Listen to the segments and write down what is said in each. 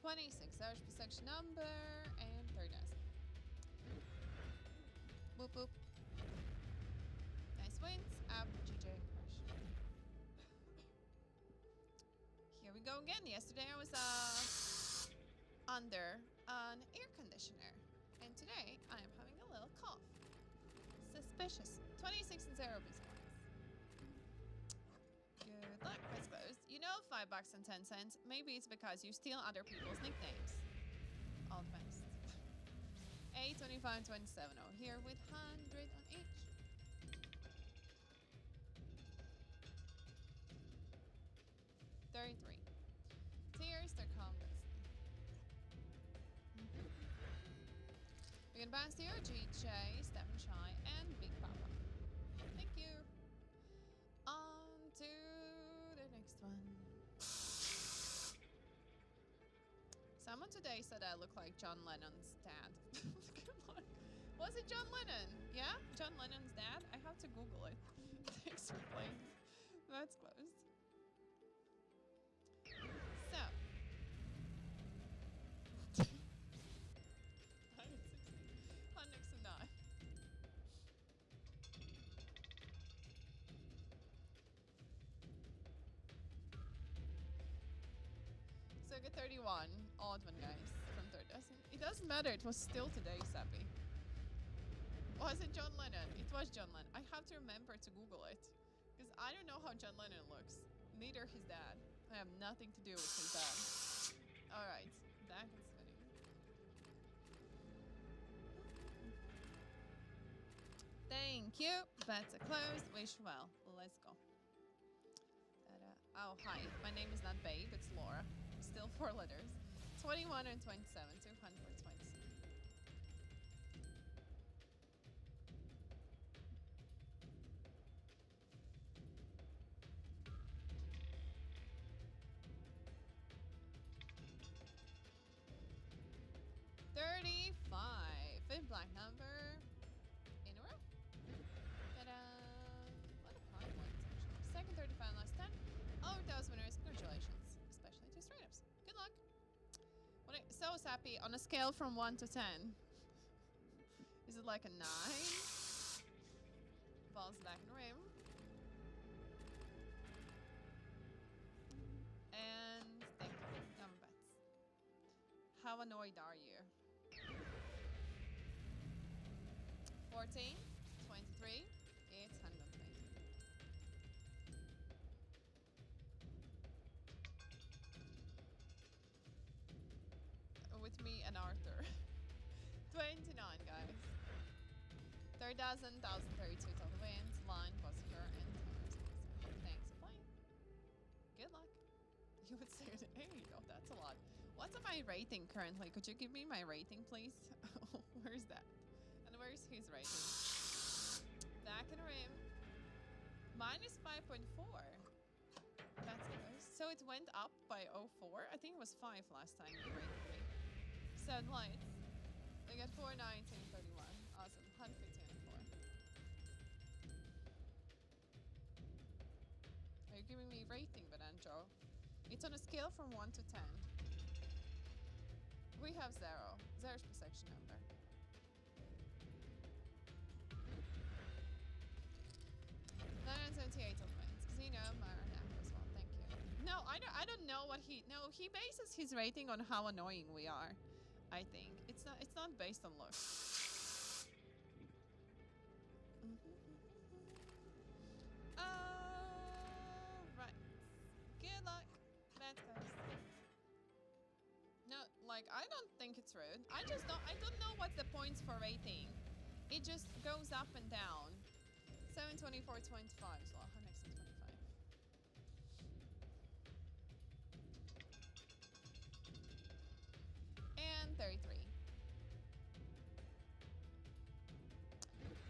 26. There's the section number and third desk. Boop boop. Nice wins. Up, GJ. Here we go again. Yesterday I was under an air conditioner, and today I am having a little cough. Suspicious. 26 and 0 business. Good luck. That's closed. You know, $5 and 10 cents. Maybe it's because you steal other people's nicknames. All the best. 8, 25, 27. Oh, here with 100 on each. $33. Tears, they're compass. We can bounce to your GJ, Stephen Shy, and Big Papa. Thank you. On to the next one. Someone today said I look like John Lennon's dad. Was it John Lennon? Yeah? John Lennon's dad? I have to Google it to explain. That's closed. So. 160. 109. So get 31. Odd one, guys. From third dozen. It doesn't matter. It was still today, Sappy. Was it John Lennon? It was John Lennon. I have to remember to Google it. Because I don't know how John Lennon looks. Neither his dad. I have nothing to do with his dad. Alright. That is funny. Thank you. That's a closed. Wish well. Let's go. Oh, hi. My name is not Babe. It's Laura. Still 4 letters. 21 and 27. 227. $35. Fifth black number. In a row. Ta-da! What a hard one, actually. Second 35 last 10. Over those winners, congratulations. Especially to straight-ups. Good luck. So Sappy, on a scale from 1 to 10. Is it like a 9? Balls back in the rim. And thank you. Number bets. How annoyed are you? 14, 23, it's 120. With me and Arthur. 29, guys. 30,000, 1,032 total wins. Line, Bossier, and Thomas. Thanks for playing. Good luck. You would say 8. Oh, that's a lot. What's my rating currently? Could you give me my rating, please? Where's that? And where's his rating? Back in the rim. Minus 5.4. That's good. So it went up by 0.4. I think it was 5 last time you rated me. 7 lights. I got 4, 19, 31. Awesome. 115 and 4. Are you giving me rating, Bananjo? It's on a scale from 1 to 10. We have 0. 0's per section number. $978 on wins. Casino, Maranac as well. Thank you. No, I don't know what he. No, he bases his rating on how annoying we are. I think it's not based on looks. Right. Good luck. Let's go. No, like I don't think it's rude. I don't know what's the points for rating. It just goes up and down. 7, 24, 25 as well. Next to 25. And 33.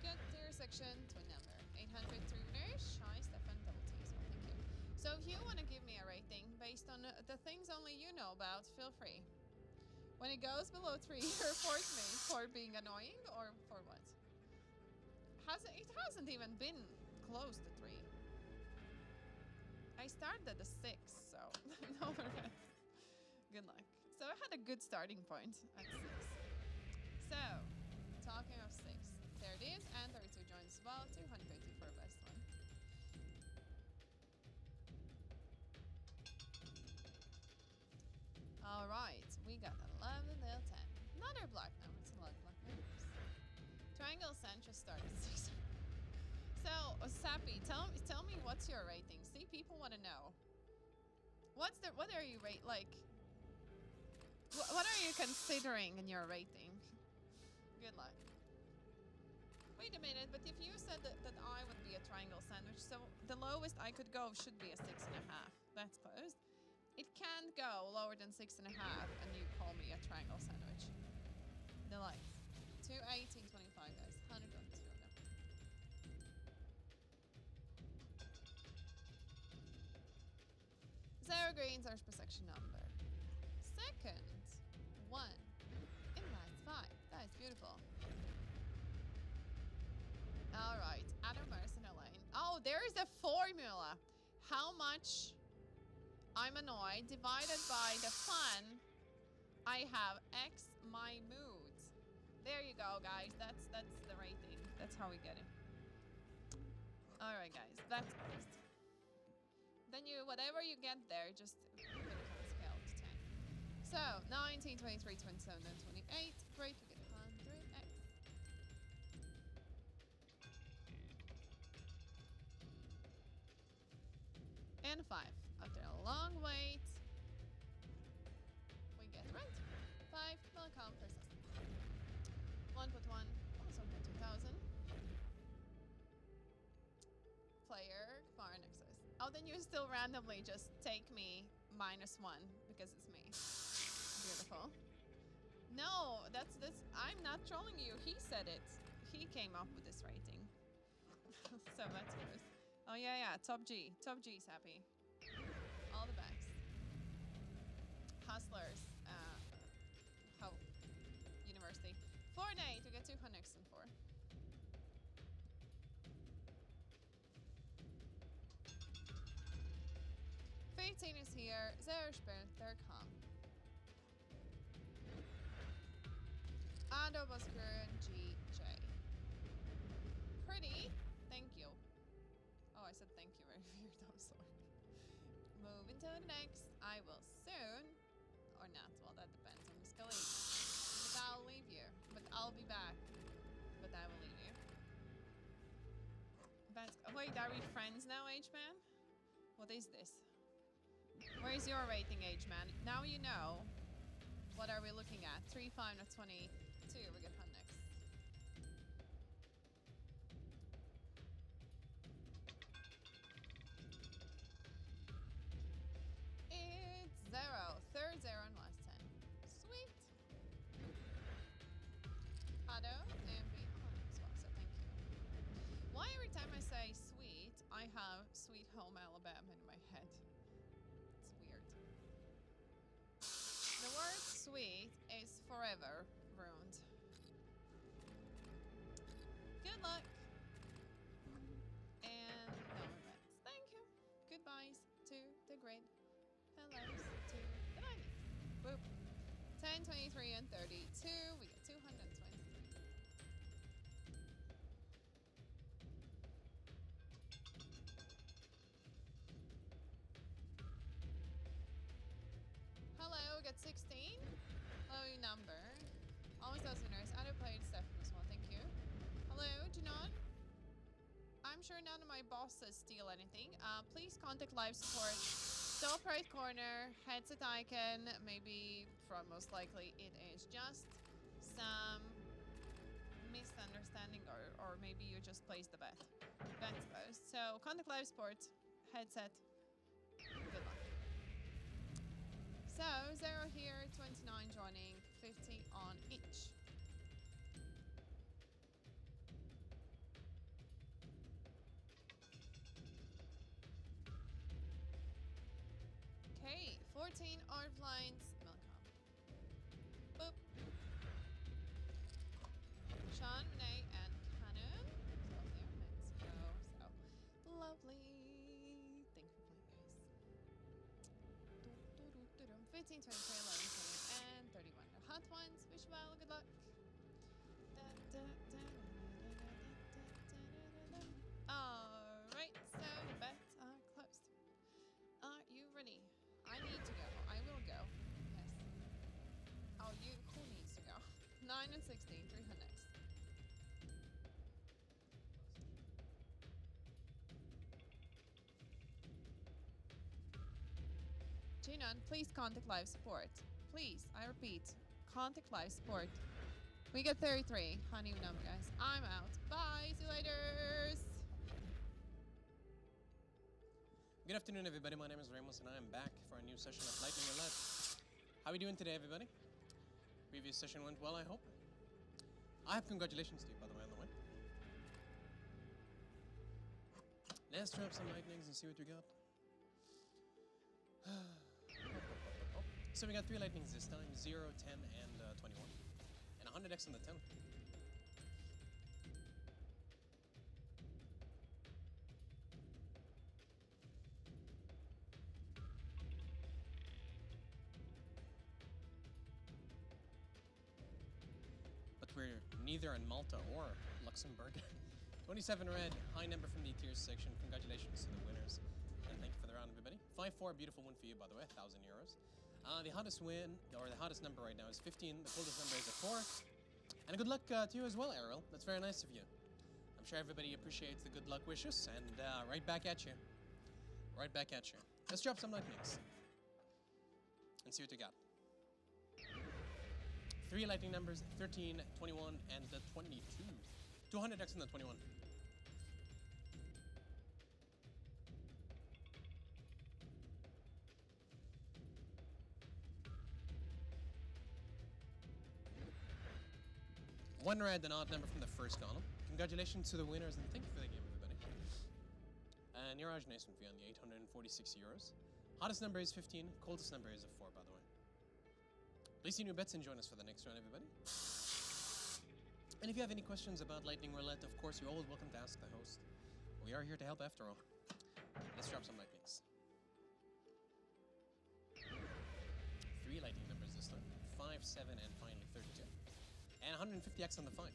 Good tier section, twin number. 803 winners. Shy, Stefan, double T as well. Thank you. So if you want to give me a rating based on the things only you know about, feel free. When it goes below 3, you report me for being annoying or for what? It hasn't even been close to 3. I started at the 6, so no rest. Good luck. So So I had a good starting point at 6. So, talking of 6, there it is, and 32 joins as well, 250 for best one. All right, we got a lovely little 10. Another black number. It's a lot of black numbers. Triangle Sancho started 6. So, Sappy, tell me what's your rating. See, people want to know. What are you like? What are you considering in your rating? Good luck. Wait a minute, but if you said that I would be a triangle sandwich, so the lowest I could go should be a 6.5. That's close. It can't go lower than 6.5, and you call me a triangle sandwich. The lights. 218.25, guys. 100 on 2 of them. Zero greens are per section number. Second one in last 5. That is beautiful. All right, Adam Merson Elaine. Oh, there is a formula. How much I'm annoyed divided by the fun I have x my moods. There you go, guys. That's the rating. That's how we get it. All right, guys. That's best. Then whatever you get there, just put it on a scale to 10. So 19, 23, 27, and 28. Great, we get 100x. And 5. After a long wait, we get rent. 5 Milcom per system. 1.1, also 2,000. Player, foreign excess. Oh, then you still randomly just take me -1 because it's me. Beautiful. No, that's I'm not trolling you. He said it. He came up with this rating. So that's good. Oh yeah, top G's happy. All the best. Hustlers, Hope University. 4 day to get 200 and 4. Fifteen is here. 0 spent, there come. Ado Bosker GJ. Pretty. Thank you. Oh, I said thank you very weird. I'm sorry. Moving to the next. I will soon. Or not. Well, that depends. I'm just gonna leave. But I'll leave you. But I'll be back. But I will leave you. Wait, are we friends now, H-Man? What is this? Where is your rating, H-Man? Now you know. What are we looking at? 3, 5, not 22. We get 100 next. It's 0. Third 0 and last 10. Sweet. Ado and be on as well, so thank you. Why every time I say sweet, I have Sweet Home Alabama in my head? It's weird. The word sweet is forever ruined. Good luck. And no regrets. Thank you. Goodbyes to the grid. Hellos to the 90s. Boop. 10, 23, and 32. We get 223. Hello, we got 16. Low number. Almost those winners. I don't play Stefan as well. Thank you. Hello, Janon. I'm sure none of my bosses steal anything. Please contact live support. Top right corner, headset icon. Maybe, from most likely, it is just some misunderstanding, or maybe you just placed the bet. That's close. So contact live support, headset. Good luck. So 0 here, 29 joining, 50 on each. Okay, 14 art lines, Milcom. Boop. Sean, Renee, and Canon. So there, let's go. So lovely. Thank you for playing, guys. 15, 23, 11, 20, 300x. Jinan, please contact live support. Please, I repeat, contact live support. We get 33. Honey number, guys. I'm out. Bye. See you later. Good afternoon, everybody. My name is Ramos, and I am back for a new session of Lightning Roulette. How are we doing today, everybody? Previous session went well, I hope. I have congratulations to you, by the way, on the win. Let's try up some lightnings and see what we got. So we got 3 lightnings this time, 0, 10, and 21. And 100x on the 10. But we're neither in Malta or Luxembourg. 27 red, high number from the tiers section. Congratulations to the winners. And thank you for the round, everybody. 5-4, beautiful win for you, by the way, 1,000 euros. The hottest win, or the hottest number right now is 15. The coldest number is a 4. And good luck to you as well, Ariel. That's very nice of you. I'm sure everybody appreciates the good luck wishes, and right back at you. Right back at you. Let's drop some lightnings and see what we got. 3 lightning numbers, 13, 21, and the 22. 200x on the 21. One red, an odd number from the first column. Congratulations to the winners, and thank you for the game, everybody. And Niraj, nice one for you on the 846 euros. Hottest number is 15. Coldest number is a 4, by the way. Place your new bets and join us for the next round, everybody. And if you have any questions about Lightning Roulette, of course, you're always welcome to ask the host. We are here to help after all. Let's drop some lightnings. 3 lightning numbers this time. 5, 7, and finally 32. And 150x on the 5.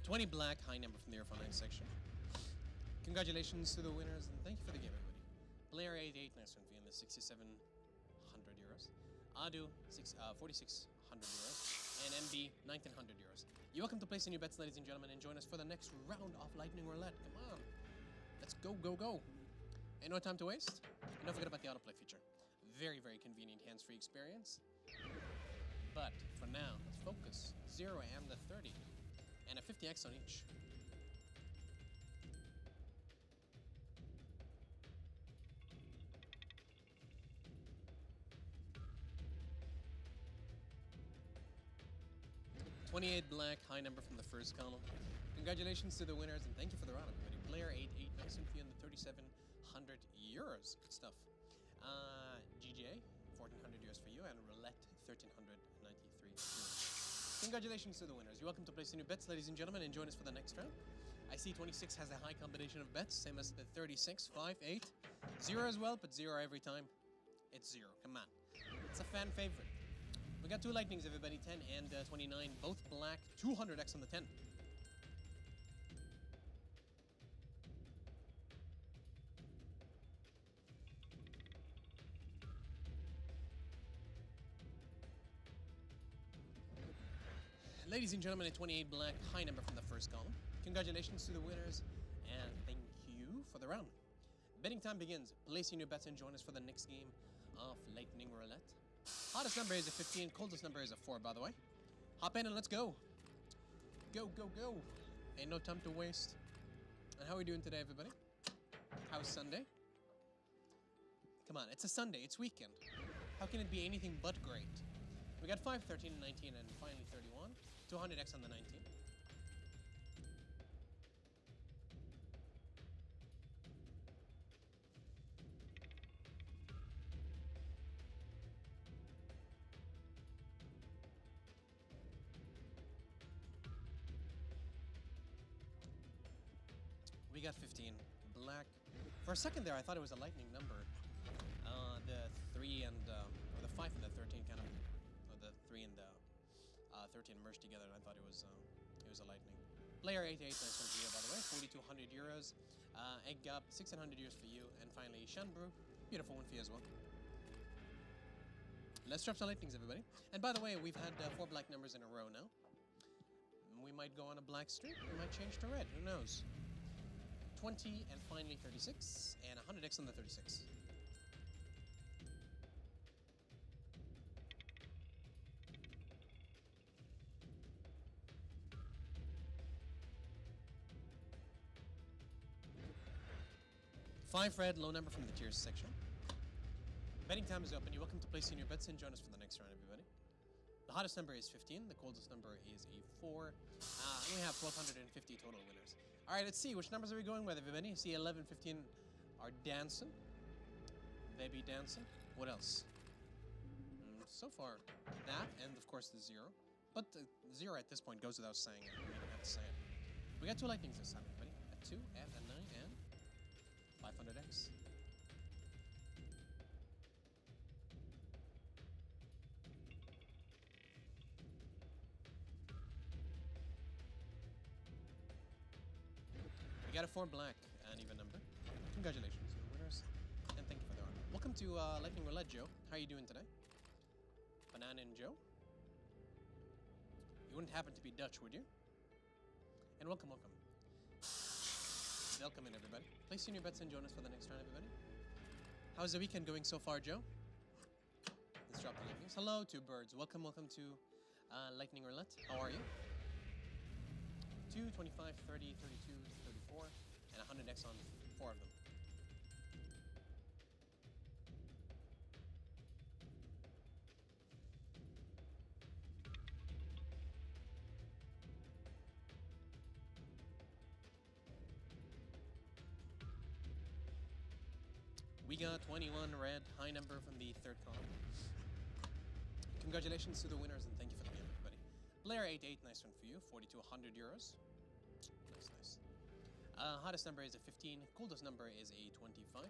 $20 black, high number from the Air 9 section. Congratulations to the winners, and thank you for the game, everybody. Blair 88, nice one for you in the 6,700 euros. Adu, 4,600 euros. And MB, 1,900 euros. You're welcome to place in your bets, ladies and gentlemen, and join us for the next round of Lightning Roulette. Come on. Let's go, go, go. Ain't no time to waste. And don't forget about the autoplay feature. Very, very convenient hands-free experience. But for now, let's focus. 0 and the 30. And a 50x on each. $28 black, high number from the first column. Congratulations to the winners, and thank you for the round, everybody. Blair 88, nice and fee on the 3,700 euros. Good stuff. GGA, 1,400 euros for you, and Roulette, 1,393 euros. Congratulations to the winners. You're welcome to place in your bets, ladies and gentlemen, and join us for the next round. I see 26 has a high combination of bets, same as the 36, 5, 8. 0 as well, but 0 every time. It's 0. Come on. It's a fan favorite. We got 2 lightnings, everybody, 10 and 29, both black, 200x on the 10. Ladies and gentlemen, a 28 black, high number from the first column. Congratulations to the winners, and thank you for the round. Betting time begins. Place your new bets and join us for the next game of Lightning Roulette. Hottest number is a 15, coldest number is a 4, by the way. Hop in and let's go. Go, go, go. Ain't no time to waste. And how are we doing today, everybody? How's Sunday? Come on, it's a Sunday, it's weekend. How can it be anything but great? We got 5, 13, and 19, and finally 31. 200x on the 19. We got 15. Black. For a second there, I thought it was a lightning number. The 3 and, or the 5 and the 13 kind of, or the 3 and the 13 merged together, and I thought it was a lightning. Player 88, nice one for you, by the way. 4,200 euros. Egg Up, 1,600 euros for you. And finally, Shanbrew, beautiful one for you as well. Let's drop some lightnings, everybody. And by the way, we've had 4 black numbers in a row now. We might go on a black streak. We might change to red. Who knows? 20 and finally 36. And 100x on the 36. Five red, low number from the tiers section. Betting time is open. You're welcome to place in your bets and join us for the next round, everybody. The hottest number is 15. The coldest number is a 4. And we have 1,250 total winners. All right, let's see. Which numbers are we going with, everybody? See, 11, 15 are dancing. They be dancing. What else? So far, that and, of course, the 0. But the 0 at this point goes without saying. I don't even have to say it. We got 2 lightnings this time, everybody. A 2 and a 9 and 500x. We got a 4 black, an even number. Congratulations to the winners, and thank you for the honor. Welcome to Lightning Roulette, Joe. How are you doing today? Banana and Joe? You wouldn't happen to be Dutch, would you? And welcome, welcome. Welcome in, everybody. Place in your bets and join us for the next round, everybody. How's the weekend going so far, Joe? Let's drop the lightnings. Hello, 2 birds. Welcome, welcome to Lightning Roulette. How are you? 2, 25, 30, 32, 34, and 100x on 4 of them. We got 21 red, high number from the 3rd column. Congratulations to the winners and thank you for the game, everybody. Player 88, nice one for you, 4,200 euros. Nice, nice. Hottest number is a 15, coldest number is a 25.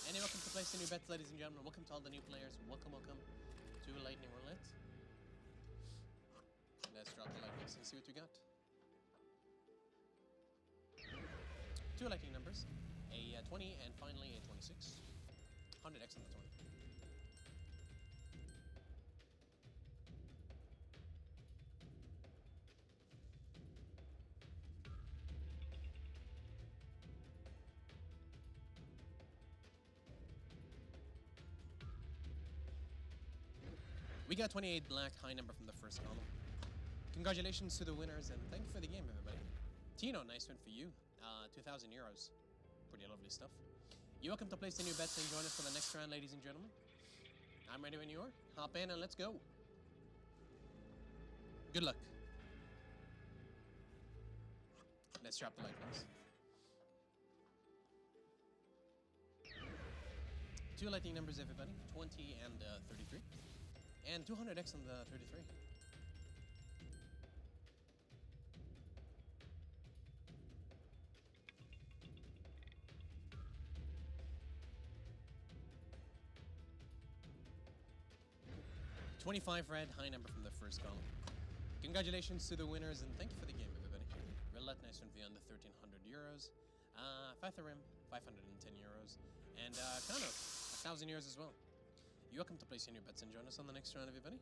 And welcome to place the new bets, ladies and gentlemen. Welcome to all the new players. Welcome, welcome to Lightning Roulette. Let's drop the lightnings and see what we got. 2 lightning numbers, a 20 and finally a 26. 100x on the 20. We got 28 black, high number from the 1st column. Congratulations to the winners and thank you for the game, everybody. Tino, nice one for you. 2,000 euros. Pretty lovely stuff. You're welcome to place the new bets and join us for the next round, ladies and gentlemen. I'm ready when you are. Hop in and let's go. Good luck. Let's drop the lightnings. 2 lightning numbers, everybody. 20 and 33. And 200x on the 33. $25 red, high number from the 1st column. Congratulations to the winners and thank you for the game, everybody. Roulette, nice one for you on the 1,300 euros. Fatharim, 510 euros. And kind of 1,000 euros as well. You're welcome to place in your bets and join us on the next round, everybody.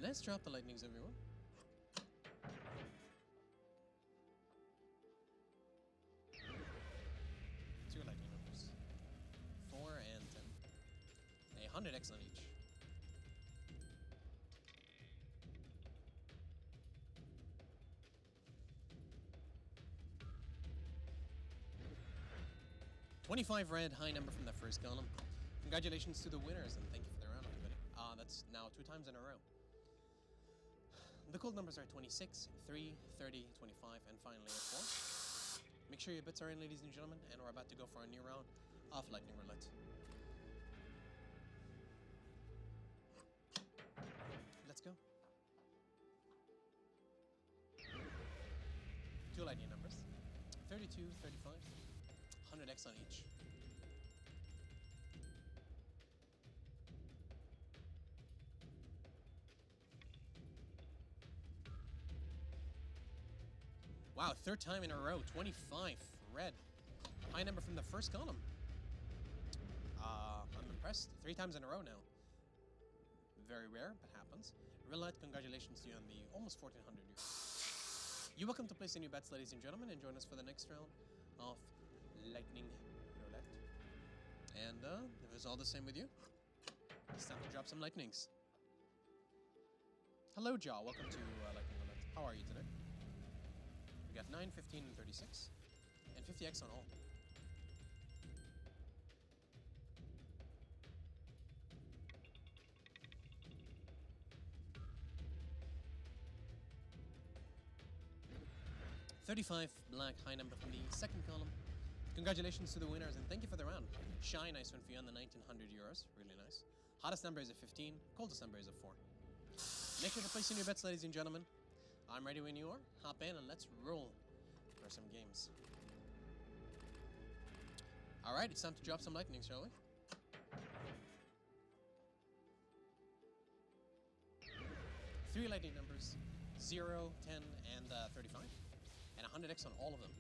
Let's drop the lightnings, everyone. Two lightning numbers. 4 and 10. 100x on each. $25 red, high number from the 1st column. Congratulations to the winners and thank you for the round, everybody. That's now 2 times in a row. The cold numbers are 26, 3, 30, 25, and finally a 4. Make sure your bets are in, ladies and gentlemen, and we're about to go for a new round of Lightning Roulette. Let's go. 2 lightning numbers. 32, 35, 100x on each. Wow, third time in a row. 25. Red. High number from the first column. I'm impressed. 3 times in a row now. Very rare, but happens. Roulette, congratulations to you on the almost 1400 euros. You're welcome to place in your bets, ladies and gentlemen, and join us for the next round of Lightning Roulette. And if it's all the same with you, it's time to drop some lightnings. Hello, Jaw. Welcome to Lightning Roulette. How are you today? We got 9, 15, and 36. And 50x on all. $35 black, high number from the second column. Congratulations to the winners and thank you for the round. Shy, nice one for you on the 1900 euros. Really nice. Hottest number is a 15. Coldest number is a 4. Make sure to place in your bets, ladies and gentlemen. I'm ready when you are. Hop in and let's roll for some games. Alright, it's time to drop some lightning, shall we? Three lightning numbers. 0, 10, and 35. And 100x on all of them.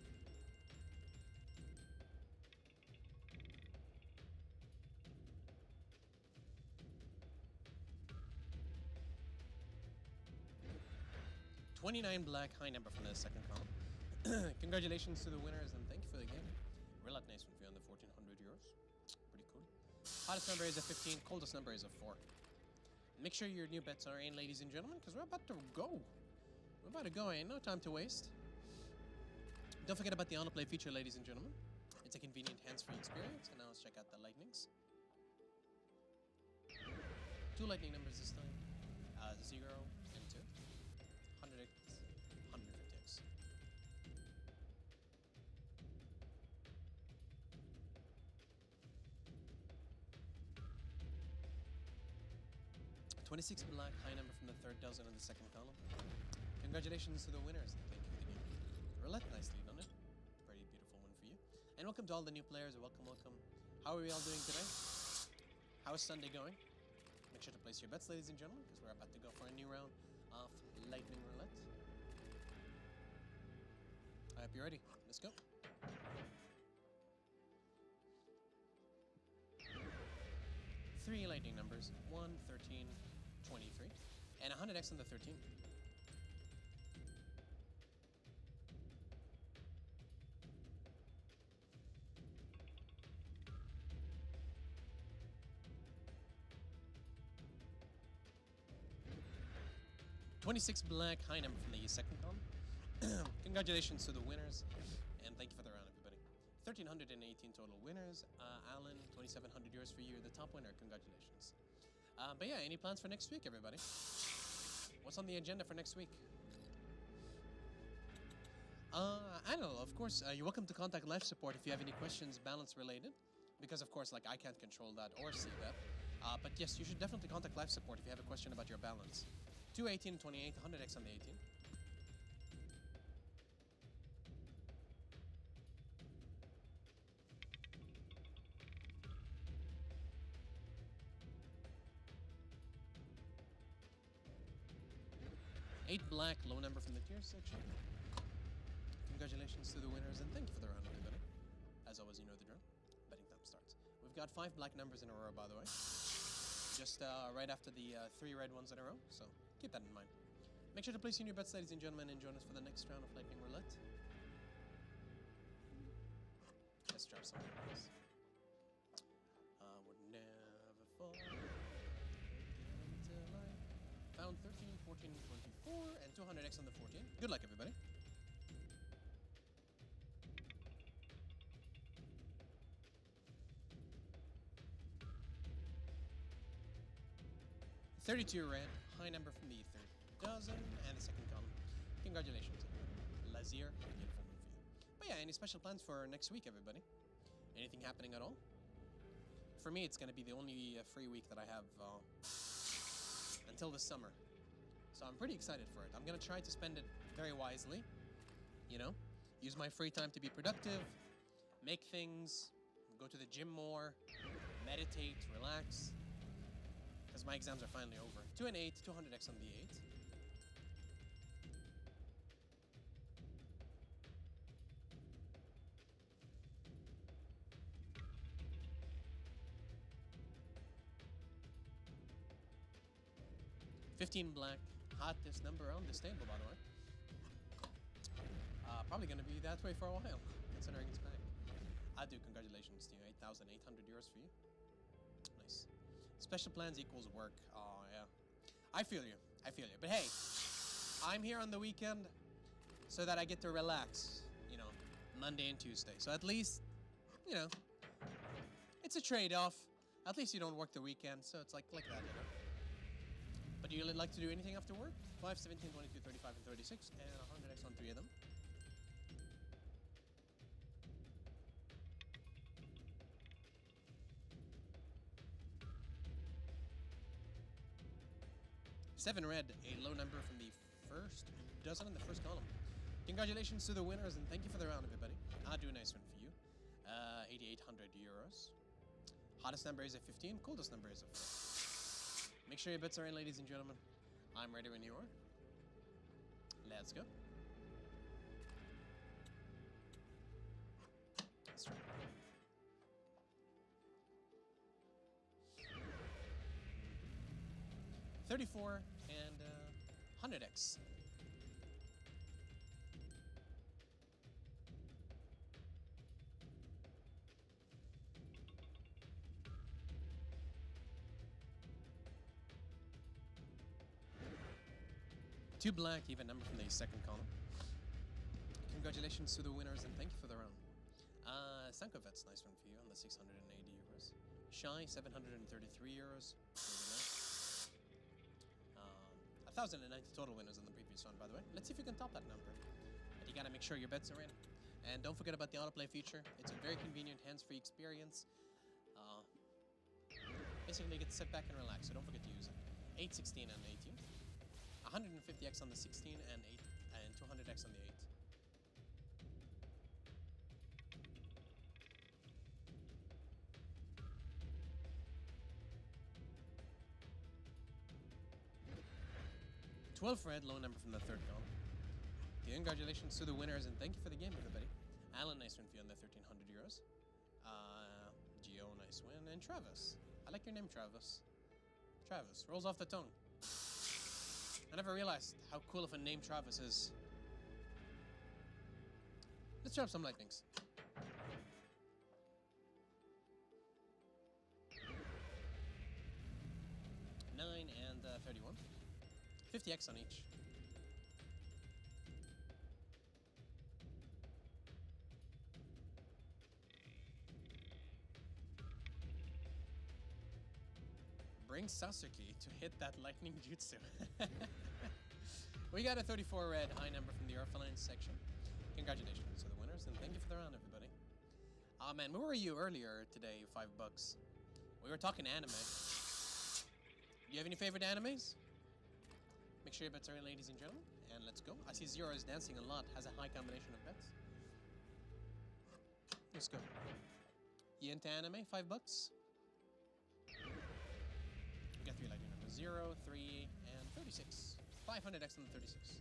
$29 black, high number from the second column. Congratulations to the winners and thank you for the game. Roulette, nice one for you on the 1400 euros. Pretty cool. Hottest number is a 15, coldest number is a 4. Make sure your new bets are in, ladies and gentlemen, because we're about to go. We're about to go, ain't no time to waste. Don't forget about the on-play feature, ladies and gentlemen. It's a convenient hands-free experience, and now let's check out the lightnings. 2 lightning numbers this time. 0 and 2. 100x, 150x. $26 black, high number from the third dozen in the second column. Congratulations to the winners. Thank you for the game. Roulette, nicely done it. Pretty beautiful one for you. And welcome to all the new players. Welcome, welcome. How are we all doing today? How is Sunday going? Make sure to place your bets, ladies and gentlemen, because we're about to go for a new round of Lightning Roulette. I hope you're ready. Let's go. Three lightning numbers. 1, 13, 23. And 100x on the 13. $26 black, high number from the second column. Congratulations to the winners, and thank you for the round, everybody. 1,318 total winners. Alan, 2,700 euros for you, the top winner. Congratulations. But yeah, any plans for next week, everybody? What's on the agenda for next week? I don't know. Of course, you're welcome to contact live support if you have any questions balance related, because of course, like I can't control that or see that. But yes, you should definitely contact live support if you have a question about your balance. 2, 18, 28, 100x on the 18. $8 black, low number from the tier section. Congratulations to the winners and thank you for the round, everybody. As always, you know the drill. Betting time starts. We've got 5 black numbers in a row, by the way. Just right after the 3 red ones in a row, so keep that in mind. Make sure to place in your bets, ladies and gentlemen, and join us for the next round of Lightning Roulette. Let's drop some numbers. Would never fall until I found 13, 14, 24, and 200x on the 14. Good luck, everybody. $32 red, high number from the third dozen, and the second column. Congratulations, everybody. Lazier, beautiful one for you. But yeah, any special plans for next week, everybody? Anything happening at all? For me, it's going to be the only free week that I have until the summer. So I'm pretty excited for it. I'm going to try to spend it very wisely, you know? Use my free time to be productive, make things, go to the gym more, meditate, relax. Because my exams are finally over. 2 and 8, 200x on the 8. 15 black. Hottest number on this table, by the way. Probably going to be that way for a while, considering it's back. I do. Congratulations to you. 8,800 euros for you. Nice. Special plans equals work. Oh, yeah. I feel you. I feel you. But hey, I'm here on the weekend so that I get to relax, you know, Monday and Tuesday. So at least, you know, it's a trade-off. At least you don't work the weekend, so it's like that, you know. But do you like to do anything after work? 5, 17, 22, 35, and 36, and 100x on 3 of them. Seven red, a low number from the first dozen in the first column. Congratulations to the winners, and thank you for the round, everybody. I'll do a nice one for you. 8,800 euros. Hottest number is a 15. Coolest number is a 4. Make sure your bets are in, ladies and gentlemen. I'm ready when you are. Let's go. Let's try. $34 and 100x. Two black, even number from the second column. Congratulations to the winners, and thank you for the round. Sankovet's nice one for you on the 680 euros. Shy, 733 euros. Really nice. 1,090 total winners on the previous one, by the way. Let's see if you can top that number. But you gotta make sure your bets are in. And don't forget about the autoplay feature. It's a very convenient hands-free experience. Basically, you get to sit back and relax, so don't forget to use it. 8, 16, and 18. 150x on the 16 and 8 and 200x on the 8. $12 red, low number from the third column. Congratulations to the winners, and thank you for the game, everybody. Alan, nice win for you on the 1,300 euros. Gio, nice win, and Travis. I like your name, Travis. Travis rolls off the tongue. I never realized how cool of a name Travis is. Let's drop some lightnings. 9 and 31. 50x on each. Bring Sasuke to hit that lightning jutsu. We got a 34 red, high number from the Orphalines section. Congratulations to the winners, and thank you for the round, everybody. Ah, man, where were you earlier today, $5? We were talking anime. Do you have any favorite animes? Make sure your bets are in, ladies and gentlemen, and let's go. I see Zero is dancing a lot, has a high combination of bets. Let's go. You into anime? $5? We got 3 lightning numbers: 0, 3, and 36. 500x on the 36.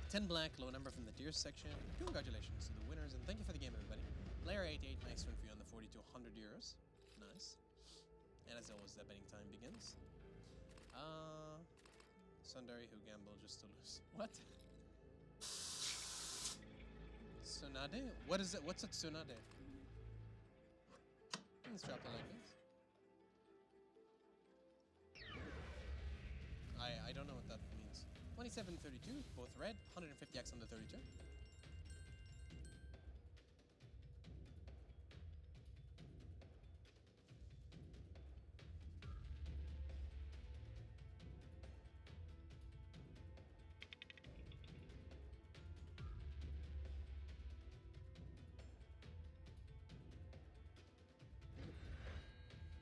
$10 black, low number from the Deers section. Congratulations to the winners, and thank you for the game, everybody. Player 88, nice one for you on the 4,200 euros. Nice. And as always, the betting time begins. Sundari who gamble just to lose. What? Tsunade? What is it? What's a tsunade? Let's drop the lightnings. I don't know what that means. 27.32, both red, 150x on the 32.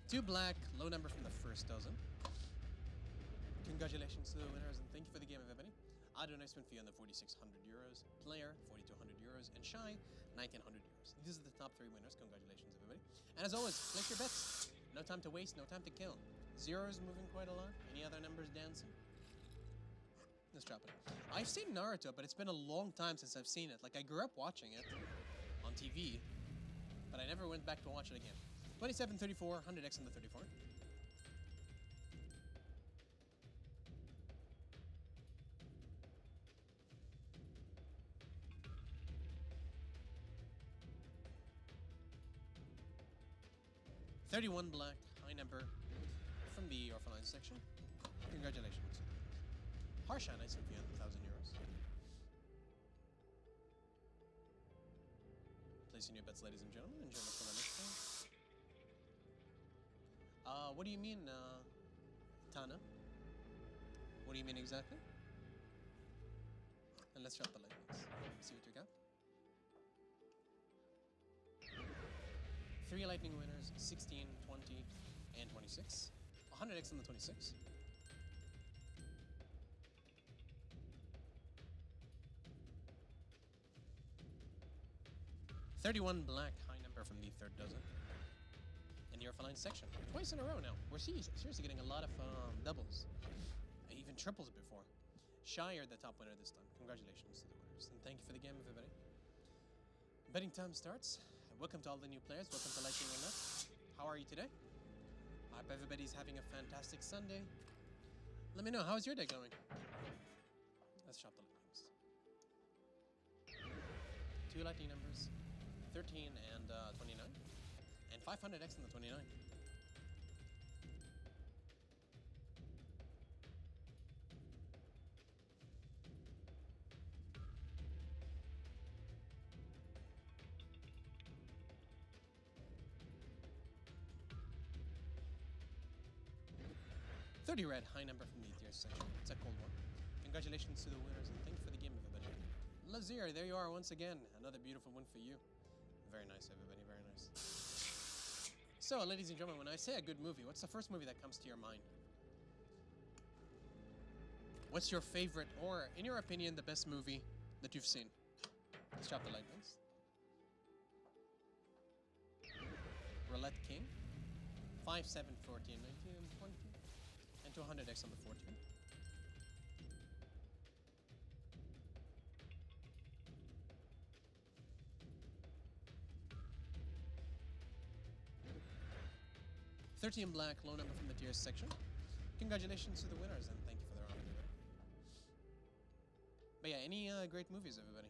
Two black, low number from the first dozen. Congratulations to the winners, and thank you for the game, everybody. I do a nice one for you on the 4,600 euros. Player, 4,200 euros. And Shy, 1,900 euros. These are the top 3 winners. Congratulations, everybody. And as always, place your bets. No time to waste, no time to kill. Zero's moving quite a lot. Any other numbers dancing? Let's drop it. I've seen Naruto, but it's been a long time since I've seen it. Like, I grew up watching it on TV, but I never went back to watch it again. 27, 34, 100x on the 34. $31 black, high number from the orphan section. Congratulations. Harsha, nice of you, 1,000 euros. Placing your bets, ladies and gentlemen. Enjoy the next game. What do you mean, Tana? What do you mean exactly? And let's drop the lightnings. See what you got. 3 lightning winners, 16, 20, and 26. 100x on the 26. $31 black, high number from the third dozen. In the orphan section. Twice in a row now. We're seriously getting a lot of doubles. Even triples before. Shy are the top winner this time. Congratulations to the winners. And thank you for the game, everybody. Betting time starts. Welcome to all the new players. Welcome to Lightning Roulette. How are you today? I hope everybody's having a fantastic Sunday. Let me know, how's your day going? Let's chop the lightnings. 2 lightning numbers, 13 and 29. And 500x on the 29. $30 red, high number from the tier section. It's a cold one. Congratulations to the winners and thank you for the game, everybody. Lazir, there you are once again. Another beautiful win for you. Very nice, everybody, very nice. So, ladies and gentlemen, when I say a good movie, what's the first movie that comes to your mind? What's your favorite, or in your opinion, the best movie that you've seen? Let's drop the lightnings. Roulette King. 5, 7, 14, 19, and 20. And 200x on the 14. $13 black, low number from the tiers section. Congratulations to the winners and thank you for the round, everybody. But yeah, any great movies, everybody?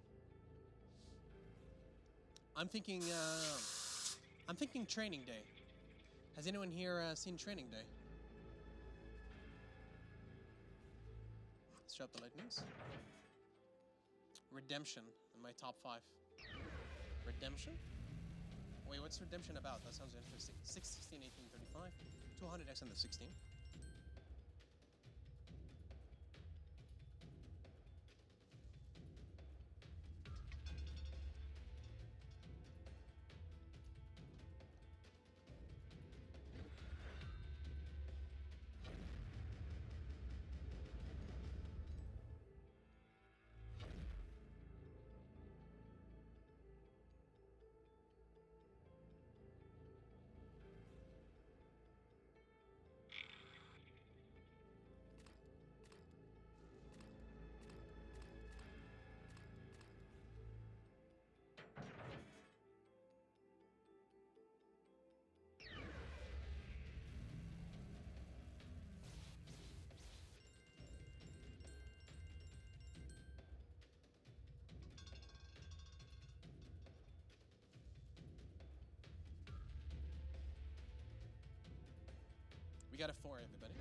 I'm thinking Training Day. Has anyone here seen Training Day? Let's drop the lightnings. Redemption in my top 5. Redemption? Wait, what's Redemption about? That sounds interesting. 6, 16, 18, 35. 200x on the 16. We got a 4, everybody.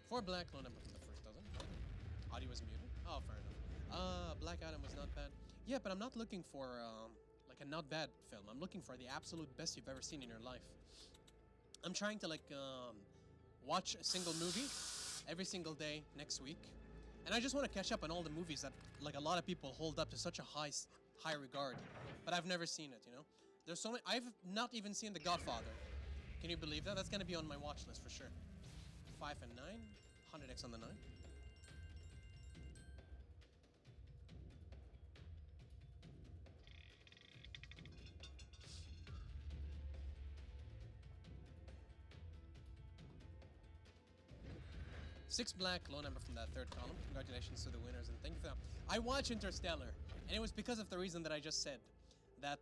4 black, low number from the first dozen. Audio was muted. Oh, fair enough. Black Adam was not bad. Yeah, but I'm not looking for like a not bad film. I'm looking for the absolute best you've ever seen in your life. I'm trying to like watch a single movie every single day next week, and I just want to catch up on all the movies that like a lot of people hold up to such a high regard, but I've never seen it. You know, there's so many. I've not even seen The Godfather. Can you believe that? That's gonna be on my watch list for sure. 5 and 9, 100x on the 9. 6 black, low number from that third column. Congratulations to the winners and thank you for that. I watch Interstellar, and it was because of the reason that I just said. That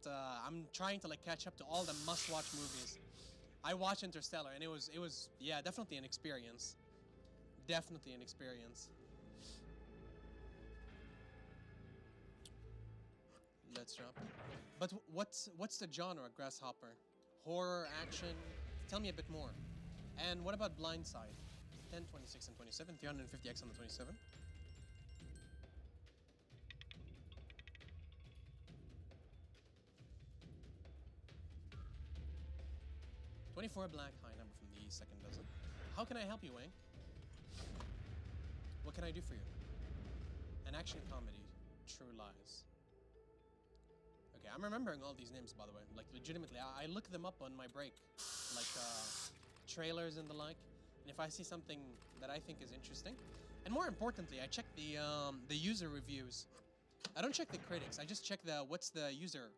I'm trying to like catch up to all the must-watch movies. I watched Interstellar, and it was yeah, definitely an experience. Definitely an experience. Let's drop it. But what's the genre, Grasshopper? Horror, action? Tell me a bit more. And what about Blindside? 10, 26, and 27. 350x on the 27. 24 black, high number from the second dozen. How can I help you, Wang? What can I do for you? An action comedy, True Lies. Okay, I'm remembering all these names, by the way. Like, legitimately, I look them up on my break. Like, trailers and the like. And if I see something that I think is interesting. And more importantly, I check the user reviews. I don't check the critics. I just check what's the user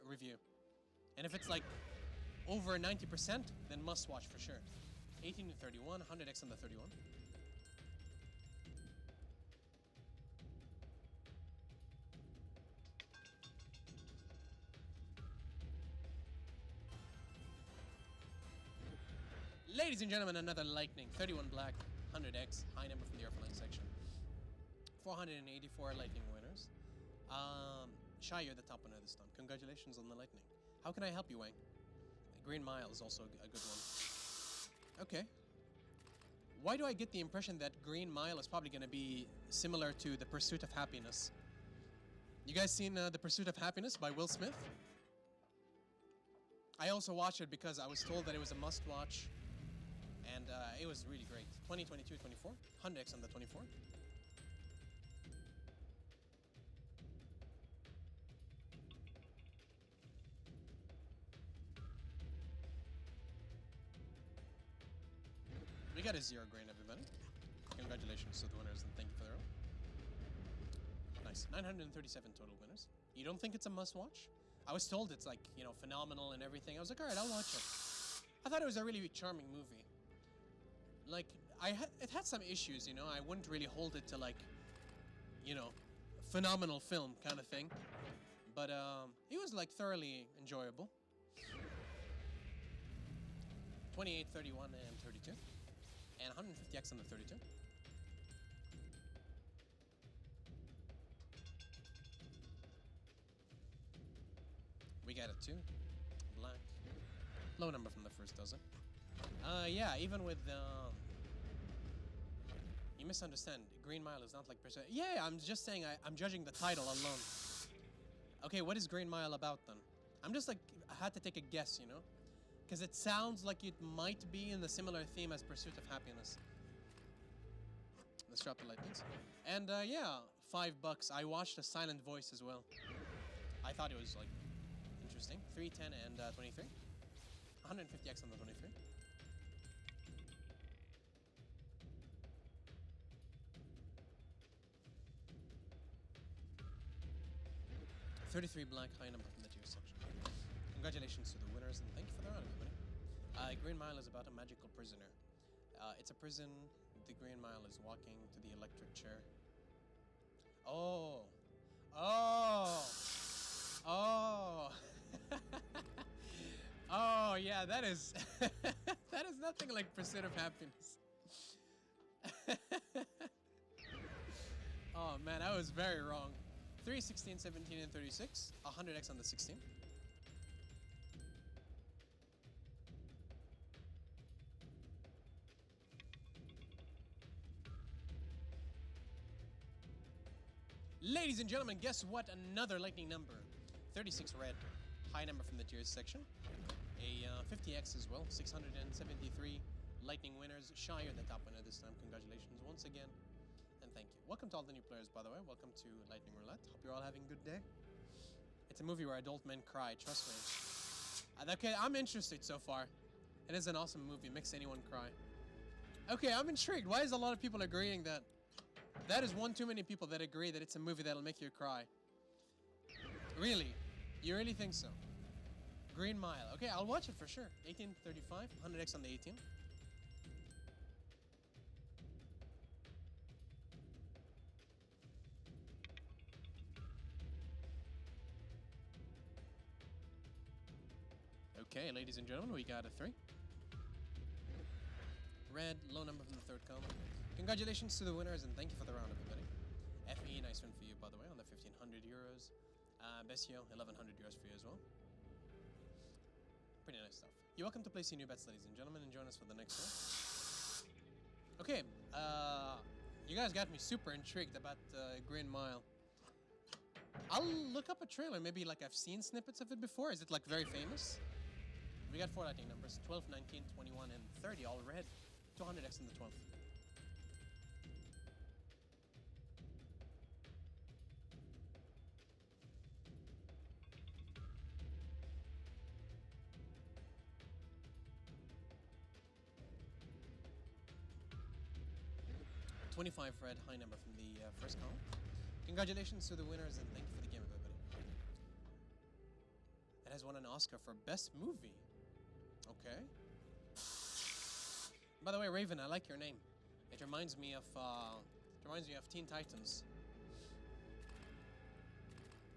review. And if it's like over 90%, then must watch for sure. 18 to 31, 100x on the 31. Ladies and gentlemen, another lightning. 31 black, 100x, high number from the airline section. 484 lightning winners. Shy, you're the top winner this time. Congratulations on the lightning. How can I help you, Wang? Green Mile is also a good one. Okay. Why do I get the impression that Green Mile is probably going to be similar to The Pursuit of Happiness? You guys seen The Pursuit of Happiness by Will Smith? I also watched it because I was told that it was a must-watch. And it was really great. 20, 22, 24. 100x on the 24. We got a 0 grain, everybody. Congratulations to the winners and thank you for the row. Nice. 937 total winners. You don't think it's a must-watch? I was told it's like, you know, phenomenal and everything. I was like, all right, I'll watch it. I thought it was a really charming movie. Like, it had some issues, you know. I wouldn't really hold it to, like, you know, phenomenal film kind of thing. But it was, like, thoroughly enjoyable. 28, 31, and 32. And 150x on the 32. We got a 2. Black. Low number from the first dozen. Yeah, even with you misunderstand. Green Mile is not like yeah, I'm just saying I'm judging the title alone. Okay, what is Green Mile about then? I'm just like, I had to take a guess, you know? Because it sounds like it might be in the similar theme as Pursuit of Happiness. Let's drop the lightnings. And yeah, $5. I watched A Silent Voice as well. I thought it was like interesting. 3, 10, and 23. 150x on the 23. 33 black, high number from the tier section. Congratulations to the winners and thank you for the round, everybody. Green Mile is about a magical prisoner. It's a prison. The Green Mile is walking to the electric chair. Oh. Oh. Oh. Oh, yeah, that is... that is nothing like Pursuit of Happiness. Oh, man, I was very wrong. 3, 16, 17, and 36. 100x on the 16. Ladies and gentlemen, guess what? Another lightning number. 36 red. High number from the tiers section. A 50x as well. 673 lightning winners. Shy, you're the top winner this time. Congratulations once again. And thank you. Welcome to all the new players, by the way. Welcome to Lightning Roulette. Hope you're all having a good day. It's a movie where adult men cry, trust me. Okay, I'm interested so far. It is an awesome movie. Makes anyone cry. Okay, I'm intrigued. Why is a lot of people agreeing that? That is one too many people that agree that it's a movie that'll make you cry. Really? You really think so? Green Mile. Okay, I'll watch it for sure. 1835, 100x on the 18. Okay, ladies and gentlemen, we got a 3. Red, low number from the third column. Congratulations to the winners and thank you for the round, everybody. FE, nice one for you, by the way, on the 1,500 euros. Besio, 1,100 euros for you as well. Pretty nice stuff. You're welcome to place your new bets, ladies and gentlemen, and join us for the next one. Okay, you guys got me super intrigued about Green Mile. I'll look up a trailer. Maybe like I've seen snippets of it before. Is it like very famous? We got 4 lightning numbers, 12, 19, 21, and 30, all red. 200x in the 12th. $25 red, high number from the first column. Congratulations to the winners and thank you for the game, everybody. It has won an Oscar for Best Movie. Okay. By the way, Raven, I like your name. It reminds me of Teen Titans.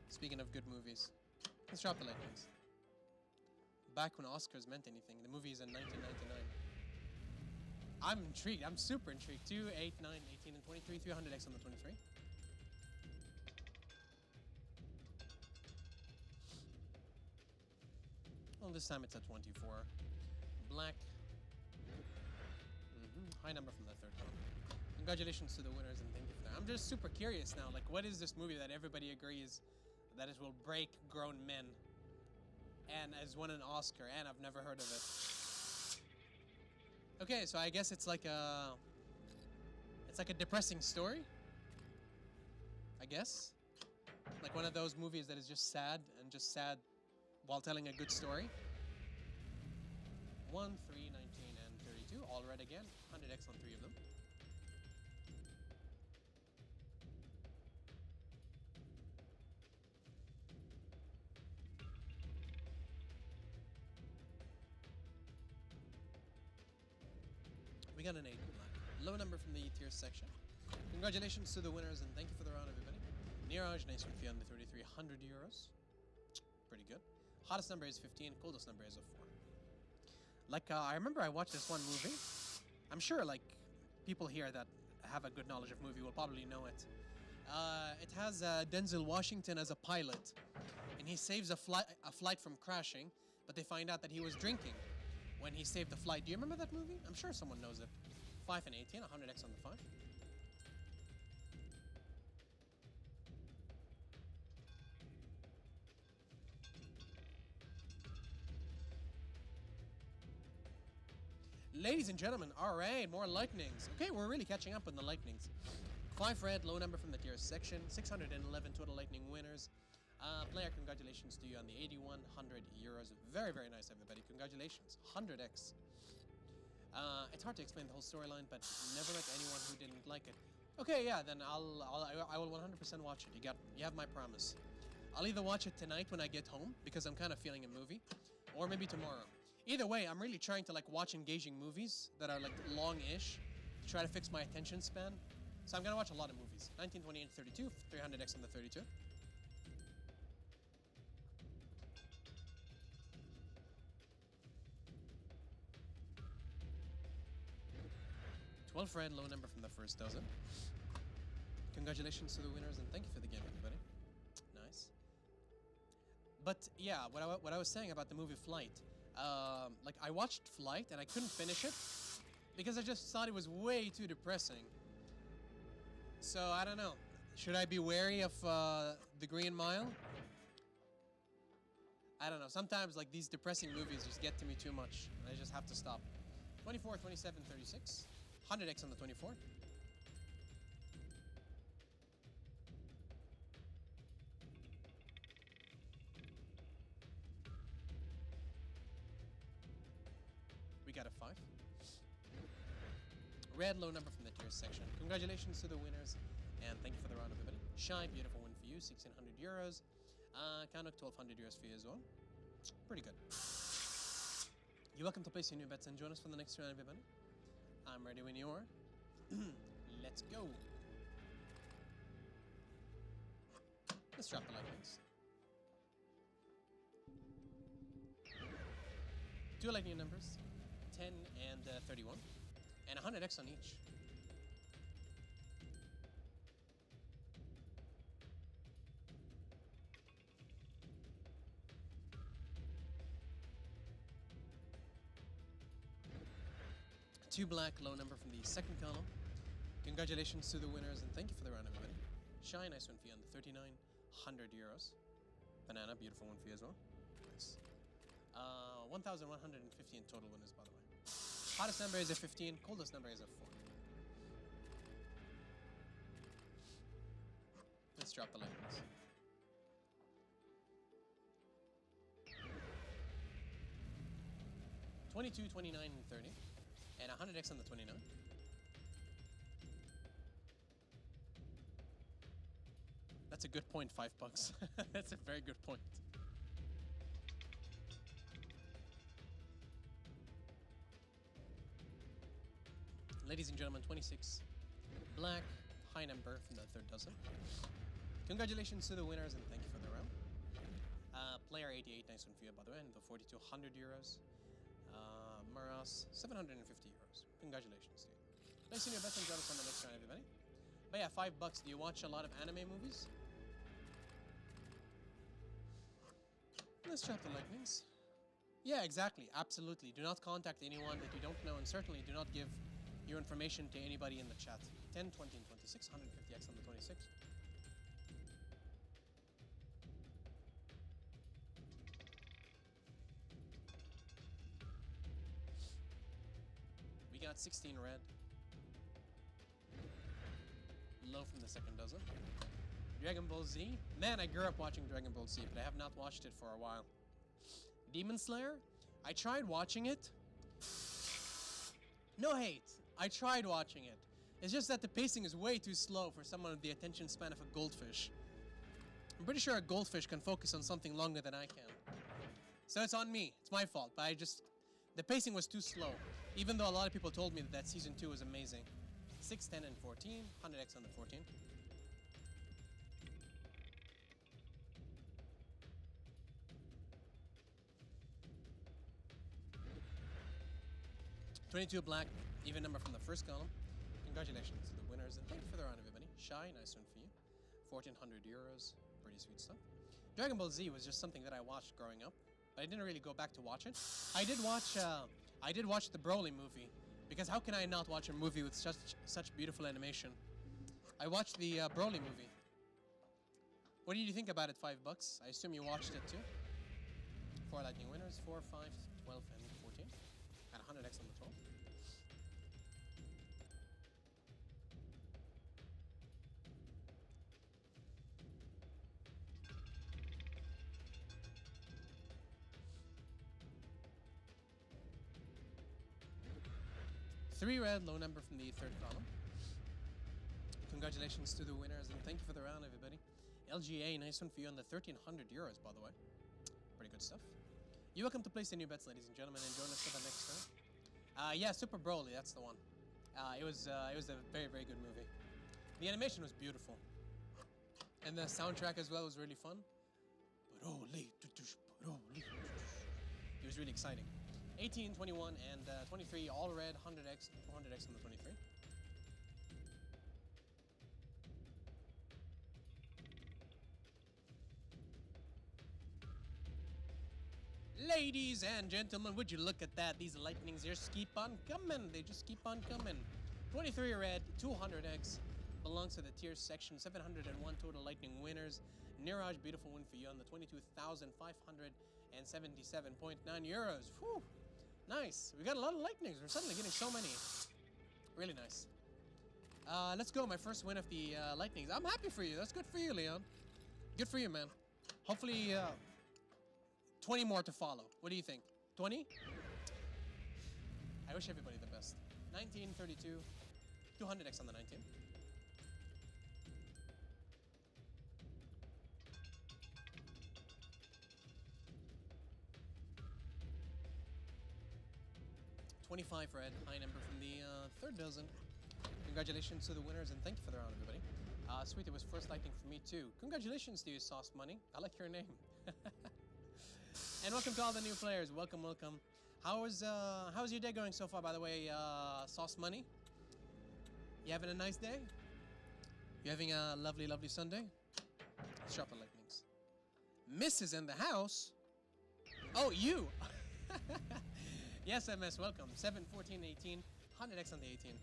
Speaking of good movies, let's drop the lightnings. Back when Oscars meant anything, the movie is in 1999. I'm intrigued. I'm super intrigued. 2, 8, 9, 18, and 23. 300x on the 23. Well, this time it's at 24. Black. High number from the third column. Congratulations to the winners and thank you for that. I'm just super curious now. Like, what is this movie that everybody agrees that it will break grown men and has won an Oscar and I've never heard of it? Okay, so I guess it's like a depressing story. I guess. Like one of those movies that is just sad and just sad while telling a good story. 1, 3, 19, and 32. All red again. 100x on 3 of them. We got an 8 black. Low number from the tier section. Congratulations to the winners and thank you for the round, everybody. Neeraj, nice one for you on the 3,300 euros. Pretty good. Hottest number is 15. Coldest number is a 4. Like, I remember I watched this one movie. I'm sure, like, people here that have a good knowledge of movie will probably know it. It has Denzel Washington as a pilot. And he saves a flight from crashing, but they find out that he was drinking when he saved the flight. Do you remember that movie? I'm sure someone knows it. 5 and 18, 100x on the 5. Ladies and gentlemen, alright, more lightnings. Okay, we're really catching up on the lightnings. 5 red, low number from the tier section. 611 total lightning winners. Player, congratulations to you on the 8,100 euros. Very, very nice, everybody. Congratulations. 100x. It's hard to explain the whole storyline, but never met anyone who didn't like it. Okay, yeah, then I will 100% watch it. You have my promise. I'll either watch it tonight when I get home, because I'm kind of feeling a movie, or maybe tomorrow. Either way, I'm really trying to like watch engaging movies that are like long-ish to try to fix my attention span. So I'm gonna watch a lot of movies. 19, 28, 32, 300x on the 32. $12 red, low number from the first dozen. Congratulations to the winners and thank you for the game, everybody. Nice. But yeah, what I was saying about the movie Flight. Like I watched Flight and I couldn't finish it because I just thought it was way too depressing. So I don't know. Should I be wary of the Green Mile? I don't know. Sometimes like these depressing movies just get to me too much. I just have to stop. 24, 27, 36. 100x on the 24. We got a 5. Red, low number from the tier section. Congratulations to the winners, and thank you for the round, everybody. Shy, beautiful win for you, 1,600 euros. Kanuk, 1,200 euros for you as well. Pretty good. You're welcome to place your new bets and join us for the next round, everybody. I'm ready when you are. Let's go. Let's drop the lightnings. Two lightning numbers, 10 and 31, and 100x on each. Two black, low number from the second column. Congratulations to the winners and thank you for the round, everybody. Shy, nice one for you on the 3,900 euros. Banana, beautiful one for you as well. Nice. 1,150 in total winners, by the way. Hottest number is a 15, coldest number is a 4. Let's drop the lightnings. $22, $29, and 30. And 100x on the 29. That's a good point, $5. That's a very good point. Ladies and gentlemen, 26. Black, high number from the third dozen. Congratulations to the winners and thank you for the round. Player 88, nice one for you, by the way, and the 4,200 euros. Maras, 750 euros. Congratulations to you. Nice seeing you. Best and join us on the next round, everybody. But yeah, $5. Do you watch a lot of anime movies? Let's drop the lightnings. Yeah, exactly. Absolutely. Do not contact anyone that you don't know, and certainly do not give your information to anybody in the chat. 10, 20, and 26. 150x on the 26. We got 16 red. Low from the second dozen. Dragon Ball Z. Man, I grew up watching Dragon Ball Z, but I have not watched it for a while. Demon Slayer. I tried watching it. No hate. I tried watching it. It's just that the pacing is way too slow for someone with the attention span of a goldfish. I'm pretty sure a goldfish can focus on something longer than I can. So it's on me. It's my fault. But the pacing was too slow. Even though a lot of people told me that season 2 was amazing. 6, 10, and 14. 100x on the 14. $22 black, even number from the first column. Congratulations to the winners and thank you for the round, everybody. Shy, nice one for you. 1,400 euros, pretty sweet stuff. Dragon Ball Z was just something that I watched growing up, but I didn't really go back to watch it. I did watch the Broly movie, because how can I not watch a movie with such beautiful animation? I watched the Broly movie. What did you think about it? $5? I assume you watched it too. 4 lightning winners, 4, 5, 12, and 14. At 100x on the 12. Three red, low number from the third column. Congratulations to the winners and thank you for the round, everybody. LGA, nice one for you on the 1,300 euros, by the way. Pretty good stuff. You're welcome to place the new bets, ladies and gentlemen, and join us for the next round. Yeah, Super Broly, that's the one. It was a very, very good movie. The animation was beautiful. And the soundtrack as well was really fun. Broly. It was really exciting. 18, 21, and 23, all red, 100x, 400x on the 23. Ladies and gentlemen, would you look at that? These lightnings just keep on coming. They just keep on coming. 23 red, 200x, belongs to the tier section. 701 total lightning winners. Niraj, beautiful win for you on the 22,577.9 euros. Whew. Nice. We got a lot of lightnings. We're suddenly getting so many. Really nice. Let's go. My first win of the lightnings. I'm happy for you. That's good for you, Leon. Good for you, man. Hopefully, 20 more to follow. What do you think? 20? I wish everybody the best. 19, 32, 200x on the 19. $25 red, high number from the third dozen. Congratulations to the winners and thank you for the round, everybody. Sweet, it was first lightning for me too. Congratulations to you, Sauce Money. I like your name. And welcome to all the new players. Welcome, welcome. How's your day going so far, by the way, Sauce Money? You having a nice day? You having a lovely, lovely Sunday? Sharpen lightnings. Miss is in the house. Oh, you! Yes, MS, welcome. 7, 14, 18. 100x on the 18.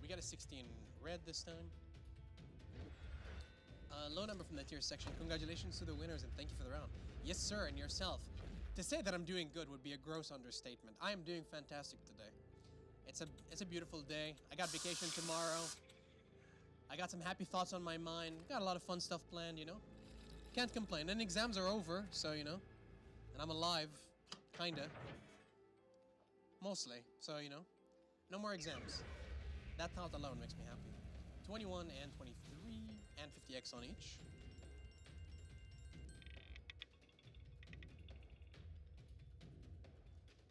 We got a 16 red this time. Low number from the tier section. Congratulations to the winners and thank you for the round. Yes, sir, and yourself. To say that I'm doing good would be a gross understatement. I am doing fantastic today. It's a beautiful day. I got vacation tomorrow. I got some happy thoughts on my mind. Got a lot of fun stuff planned, you know. Can't complain. And exams are over, so you know. And I'm alive, kinda. Mostly, so you know. No more exams. That thought alone makes me happy. 21 and 23 and 50x on each.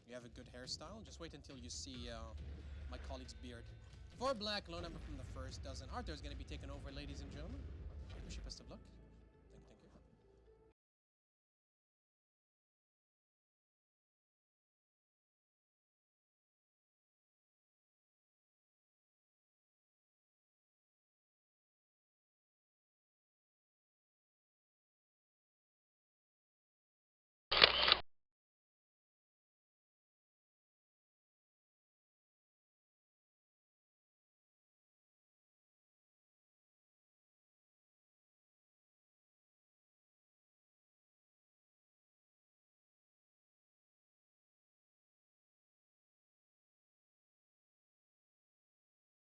You have a good hairstyle. Just wait until you see my colleague's beard. 4 black, low number from the first dozen. Arthur's going to be taken over, ladies and gentlemen. Wish you best of luck.